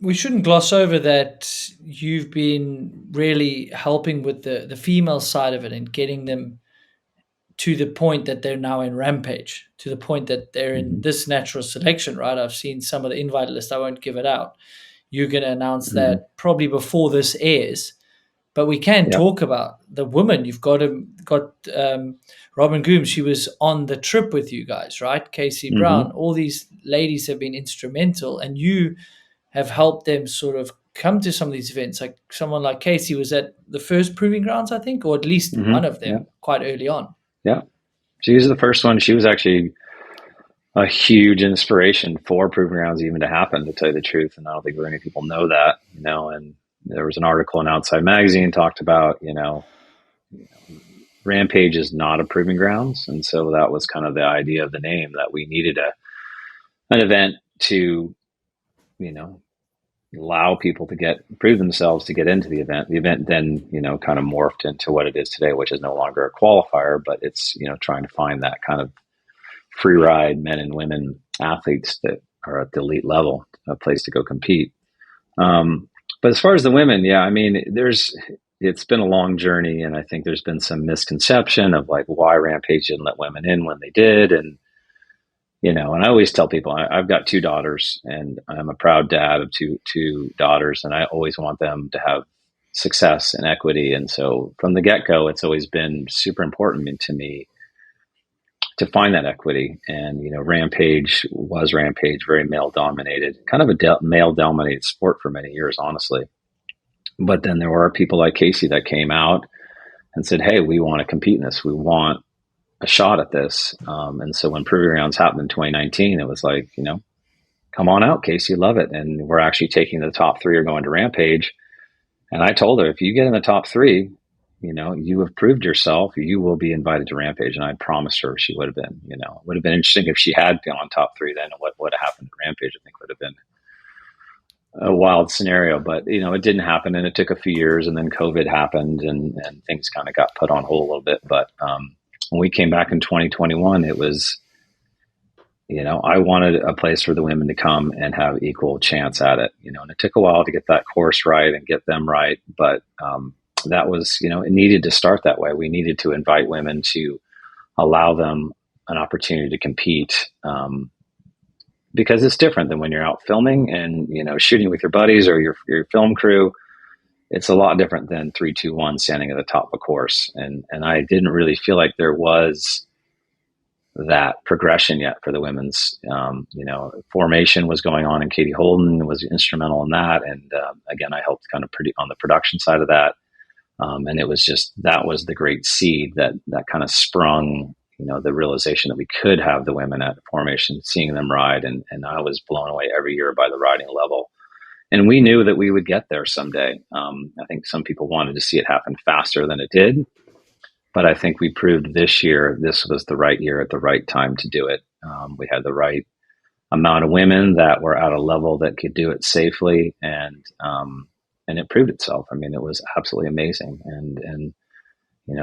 we shouldn't gloss over that you've been really helping with the female side of it and getting them to the point that they're now in Rampage, to the point that they're in Hmm. this natural selection, right? I've seen some of the invite list. I won't give it out. You're going to announce Hmm. that probably before this airs, but we can Yeah. talk about the women. You've got Robin Gooms. She was on the trip with you guys, right? Casey Hmm. Brown. All these ladies have been instrumental, and you have helped them sort of come to some of these events. Like someone like Casey was at the first proving grounds, I think, or at least Hmm. one of Yeah. them quite early on. Yeah. She was the first one. She was actually a huge inspiration for proving grounds even to happen, to tell you the truth. And I don't think very many people know that, and there was an article in Outside Magazine talked about, Rampage is not a proving grounds. And so that was kind of the idea of the name, that we needed an event to, you know, allow people to prove themselves to get into the event. The event then, kind of morphed into what it is today, which is no longer a qualifier, but it's, trying to find that kind of free ride men and women athletes that are at the elite level, a place to go compete. But as far as the women, yeah, I mean, it's been a long journey, and I think there's been some misconception of like why Rampage didn't let women in when they did, and and I always tell people I've got two daughters, and I'm a proud dad of two daughters, and I always want them to have success and equity, and so from the get go, it's always been super important to me to find that equity. And Rampage was very male dominated, kind of a male dominated sport for many years, honestly. But then there were people like Casey that came out and said, "Hey, we want to compete in this. We want a shot at this." And so when Proving Grounds happened in 2019, it was like, come on out, Casey, love it. And we're actually taking the top three are going to Rampage. And I told her, if you get in the top three, you have proved yourself, you will be invited to Rampage. And I promised her she would have been, it would have been interesting if she had been on top three, then what would have happened at Rampage, I think would have been a wild scenario, but it didn't happen, and it took a few years, and then COVID happened, and things kind of got put on hold a little bit. But when we came back in 2021, it was, I wanted a place for the women to come and have equal chance at it, and it took a while to get that course right and get them right, but that was, it needed to start that way. We needed to invite women to allow them an opportunity to compete. Because it's different than when you're out filming and shooting with your buddies or your film crew. It's a lot different than 3, 2, 1 standing at the top of a course, and I didn't really feel like there was that progression yet for the women's. Formation was going on, and Katie Holden was instrumental in that, and again, I helped kind of on the production side of that, and it was just that was the great seed that kind of sprung the realization that we could have the women at formation, seeing them ride. And I was blown away every year by the riding level. And we knew that we would get there someday. I think some people wanted to see it happen faster than it did. But I think we proved this year, this was the right year at the right time to do it. We had the right amount of women that were at a level that could do it safely. And it proved itself. I mean, it was absolutely amazing. And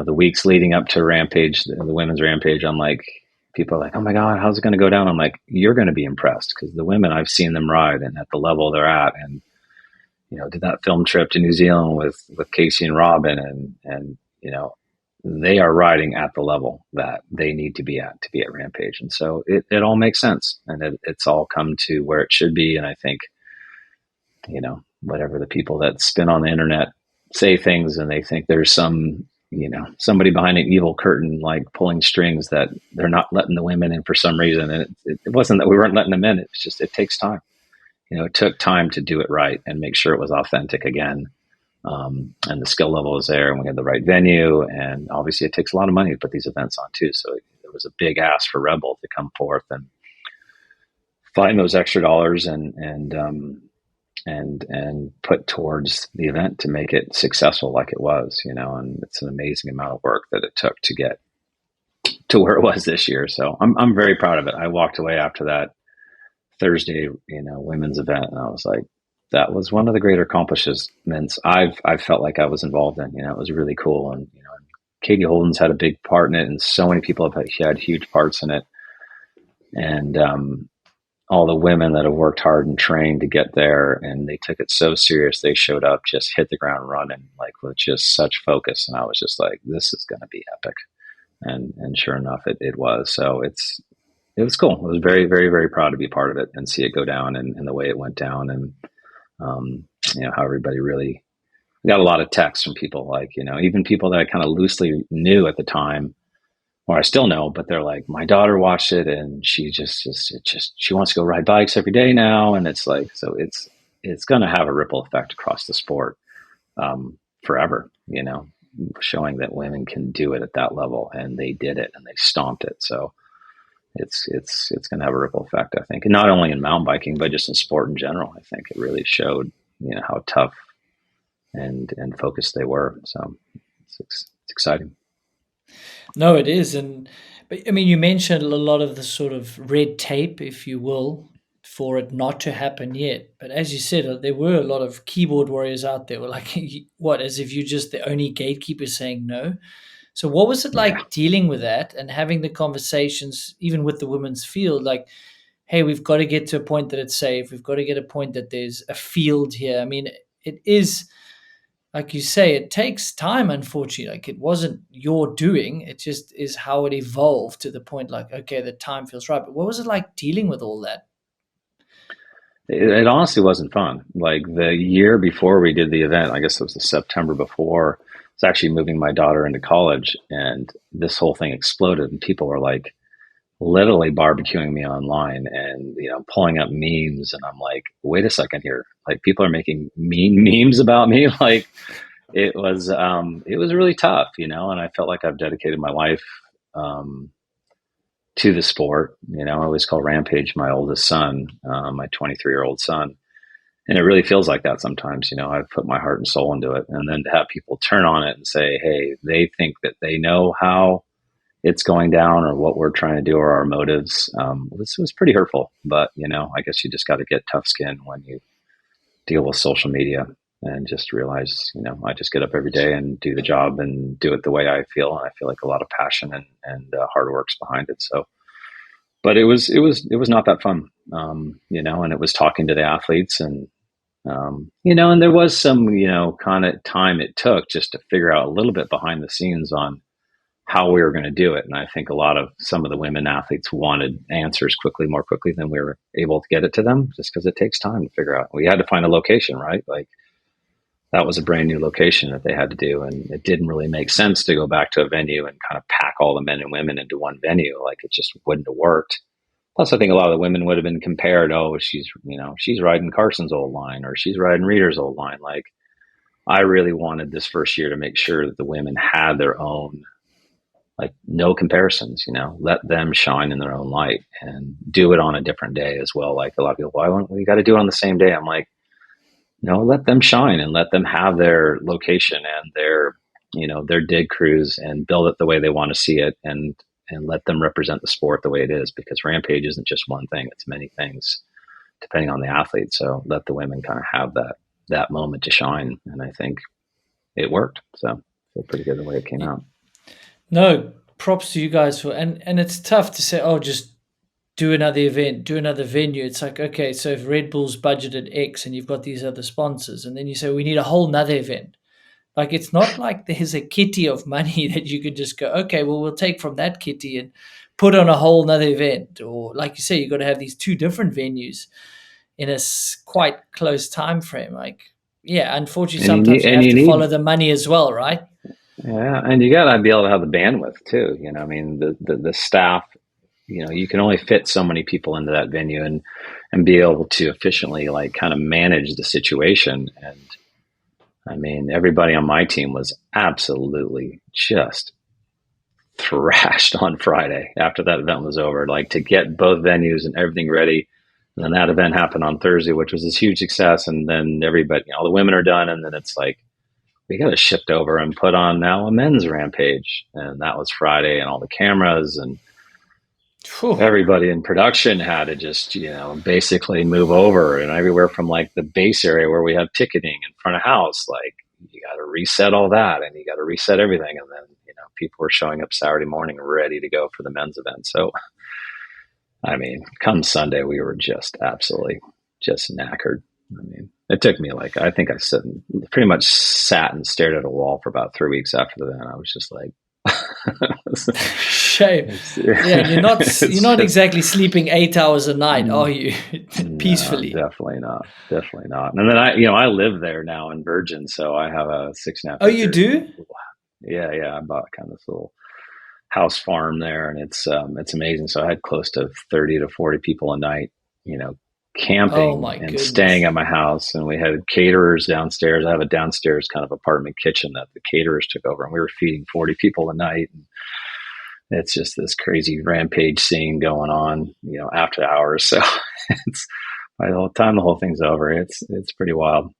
the weeks leading up to Rampage, the women's Rampage, I'm like, people are like, "Oh my God, how's it going to go down?" I'm like, "You're going to be impressed, because the women, I've seen them ride and at the level they're at." And, did that film trip to New Zealand with Casey and Robin, and they are riding at the level that they need to be at Rampage. And so it all makes sense, and it's all come to where it should be. And I think, whatever the people that spin on the internet say things, and they think there's some, somebody behind an evil curtain, like pulling strings, that they're not letting the women in for some reason. And it wasn't that we weren't letting them in. It's just, it takes time. It took time to do it right and make sure it was authentic again. And the skill level was there, and we had the right venue. And obviously it takes a lot of money to put these events on too. So it was a big ask for Red Bull to come forth and find those extra dollars and put towards the event to make it successful like it was, and it's an amazing amount of work that it took to get to where it was this year. So I'm very proud of it. I walked away after that Thursday, women's event, and I was like, that was one of the greater accomplishments I've felt like I was involved in. It was really cool. And, Katie Holden's had a big part in it, and so many people have had huge parts in it. And, all the women that have worked hard and trained to get there, and they took it so serious. They showed up, just hit the ground running, like with just such focus. And I was just like, this is going to be epic. And sure enough, it was. So it was cool. I was very, very, very proud to be part of it and see it go down and the way it went down. And, how everybody really got a lot of texts from people, like, even people that I kind of loosely knew at the time, or I still know, but they're like, my daughter watched it and she she wants to go ride bikes every day now. And it's like, so it's going to have a ripple effect across the sport, forever, showing that women can do it at that level, and they did it and they stomped it. So it's going to have a ripple effect, I think, and not only in mountain biking, but just in sport in general. I think it really showed, how tough and focused they were. So it's exciting. No, it is. But I mean, you mentioned a lot of the sort of red tape, if you will, for it not to happen yet. But as you said, there were a lot of keyboard warriors out there. Were like, what, as if you're just the only gatekeeper saying no. So what was it Yeah. like dealing with that and having the conversations, even with the women's field, like, hey, we've got to get to a point that it's safe. We've got to get a point that there's a field here. I mean, it is, like you say, it takes time, unfortunately. Like, it wasn't your doing, it just is how it evolved to the point, like, okay, the time feels right. But what was it like dealing with all that? It honestly wasn't fun. Like the year before we did the event, I guess it was the September before, I was actually moving my daughter into college, and this whole thing exploded, and people were like literally barbecuing me online and pulling up memes, and I'm like, wait a second here, like people are making mean memes about me. Like it was really tough, and I felt like I've dedicated my life, to the sport. I always call Rampage my oldest son, my 23-year-old son. And it really feels like that sometimes. I've put my heart and soul into it. And then to have people turn on it and say, hey, they think that they know how it's going down or what we're trying to do or our motives. This was pretty hurtful. But, I guess you just got to get tough skin when you deal with social media and just realize, I just get up every day and do the job and do it the way I feel. And I feel like a lot of passion and hard work's behind it. So, but it was not that fun, and it was talking to the athletes and there was some, kind of time it took just to figure out a little bit behind the scenes on how we were going to do it. And I think some of the women athletes wanted answers more quickly than we were able to get it to them, just because it takes time to figure out. We had to find a location, right? Like that was a brand new location that they had to do. And it didn't really make sense to go back to a venue and kind of pack all the men and women into one venue. Like it just wouldn't have worked. Plus, I think a lot of the women would have been compared. Oh, she's riding Carson's old line, or she's riding Reeder's old line. Like, I really wanted this first year to make sure that the women had their own, like, no comparisons. Let them shine in their own light and do it on a different day as well. Like a lot of people, why don't we got to do it on the same day? I'm like, no, let them shine and let them have their location and their dig crews and build it the way they want to see it, and let them represent the sport the way it is, because Rampage isn't just one thing, it's many things depending on the athlete. So let the women kind of have that moment to shine. And I think it worked. So I feel pretty good the way it came out. No, props to you guys for, and it's tough to say, oh, just do another event, do another venue. It's like, okay, so if Red Bull's budgeted X and you've got these other sponsors, and then you say we need a whole nother event. Like, it's not like there's a kitty of money that you could just go, okay, well, we'll take from that kitty and put on a whole nother event. Or like you say, you've got to have these two different venues in a quite close time frame. Like, yeah, unfortunately, sometimes you have to follow the money as well, right? Yeah, and you got to be able to have the bandwidth too. I mean, the staff. You can only fit so many people into that venue and be able to efficiently, like, kind of manage the situation. And I mean, everybody on my team was absolutely just thrashed on Friday after that event was over, like, to get both venues and everything ready. And then that event happened on Thursday, which was this huge success. And then everybody, all the women are done. And then it's like, we got to shift over and put on now a men's Rampage. And that was Friday, and all the cameras and everybody in production had to just, basically move over, and everywhere from like the base area where we have ticketing in front of house, like, you got to reset all that and you got to reset everything. And then, people were showing up Saturday morning ready to go for the men's event. So I mean, come Sunday, we were just absolutely just knackered. I mean, it took me like, I think I pretty much sat and stared at a wall for about 3 weeks after the event. I was just like, Shame. Yeah, and you're not exactly sleeping 8 hours a night, are you? Peacefully. No, definitely not. Definitely not. And then I live there now in Virgin, so I have a 6.5 Oh, you do? Yeah, yeah. I bought kind of this little house farm there, and it's amazing. So I had close to 30 to 40 people a night, Oh camping my and goodness. staying at my house. And we had caterers downstairs. I have a downstairs kind of apartment kitchen that the caterers took over, and we were feeding 40 people a night. And it's just this crazy rampage scene going on, after hours. So it's by the whole time the whole thing's over, it's pretty wild.